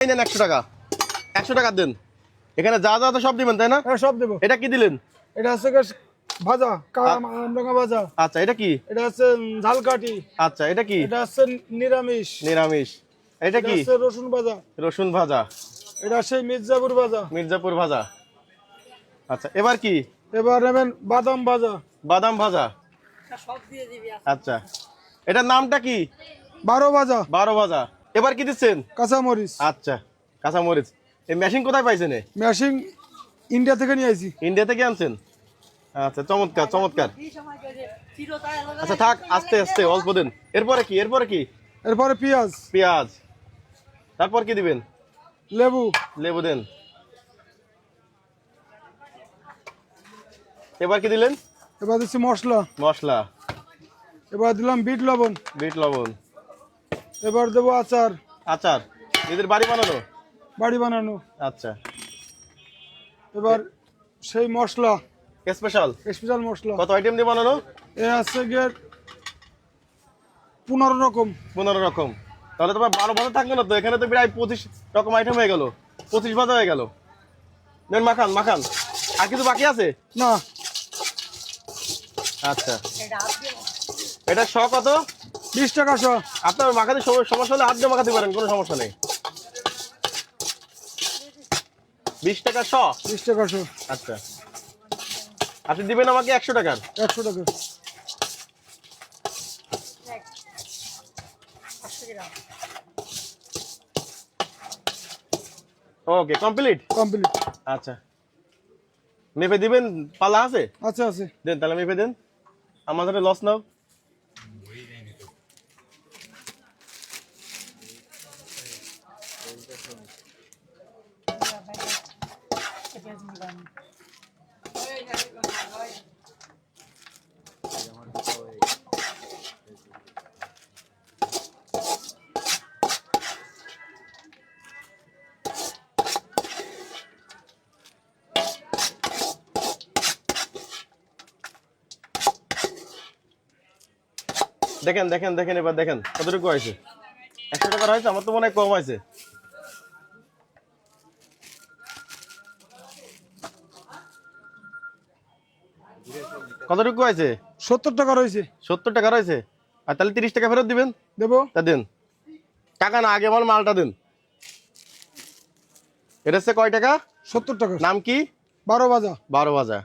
এই নেন 100 টাকা, 100 টাকা দেন। এখানে যা যা তো সব দিবেন তাই না? হ্যাঁ সব দেবো। এটা কি দিলেন? এটা হচ্ছে ভাজা, আমডাঙ্গা ভাজা। আচ্ছা, এটা কি? এটা হচ্ছে ঝালকাঠি। আচ্ছা, এটা কি? এটা হচ্ছে নিরামিষ। নিরামিষ। এটা কি? হচ্ছে রসুন ভাজা। রসুন ভাজা। এটা সেই মির্জাপুর ভাজা। মির্জাপুর ভাজা। আচ্ছা, এবার কি? এবার নেবেন বাদাম ভাজা। বাদাম ভাজা। সব দিয়ে দিবি। আচ্ছা, এটার নামটা কি? 12 ভাজা। 12 ভাজা। এবার কি দিচ্ছেন? কাঁচামরিচ। আচ্ছা, কাঁচামরিচ। এই মেশিন কোথায় পাইছেন? মেশিন ইন্ডিয়া থেকে নিয়ে আইছি। ইন্ডিয়া থেকে আনছেন? আচ্ছা, চমৎকার চমৎকার। আচ্ছা থাক, আস্তে আস্তে অল্প দেন। এরপরে কি? এরপরে কি? এরপরে পেঁয়াজ। পেঁয়াজ। তারপর কি দিবেন? লেবু। লেবু দেন। এবার কি দিলেন? এবার দিচ্ছি মশলা। মশলা। এবার দিলাম বিট লবণ। বিট লবণ। এবার দেবো আচার। আচার নিজের বাড়ি বানানো? বাড়ি বানানো। আচ্ছা, এবার সেই মশলা স্পেশাল স্পেশাল মশলা। কত আইটেম দিয়ে বানানো? এ আছে গিয়ে 15 রকম। 15 রকম। তাহলে তোমার 12 ভাজা থাকবে না তো? এখানে তো প্রায় 25 রকম আইটেম হয়ে গেল, 25 ভাজা হয়ে গেল। দেন, মাখান মাখান। আর কিছু বাকি আছে? না। আচ্ছা, এটা শ কত? 20 টাকা শ। আপনার মাখাতে সমস্যা হলে হাত দিয়ে মাখাতে পারেন, কোনো সমস্যা নেই। 20 টাকা শ। 20 টাকা শ। আচ্ছা, আপনি দিবেন আমাকে 100 টাকার। 100 টাকা। ওকে, কমপ্লিট। কমপ্লিট। আচ্ছা, মেপে দিবেন? পালা আছে? আচ্ছা আছে। দেন তাহলে মেপে দেন, আমাদের লস নাও। দেখেন দেখেন দেখেন, এবার দেখেন কতটুকু হয়েছে। 100 টাকার হয়েছে? আমার তো মনে হয় কম হয়েছে। কতটুকু হয়েছে? 70 টাকা রয়েছে। 70 টাকা রয়েছে। আর তাহলে 30 টাকা ফেরত দিবেন? দেবো। তা দেন। টাকা না, আগে আমার মালটা দেন। এটা হচ্ছে কয় টাকা? 70 টাকা। নাম কি? 12 ভাজা। 12 ভাজা।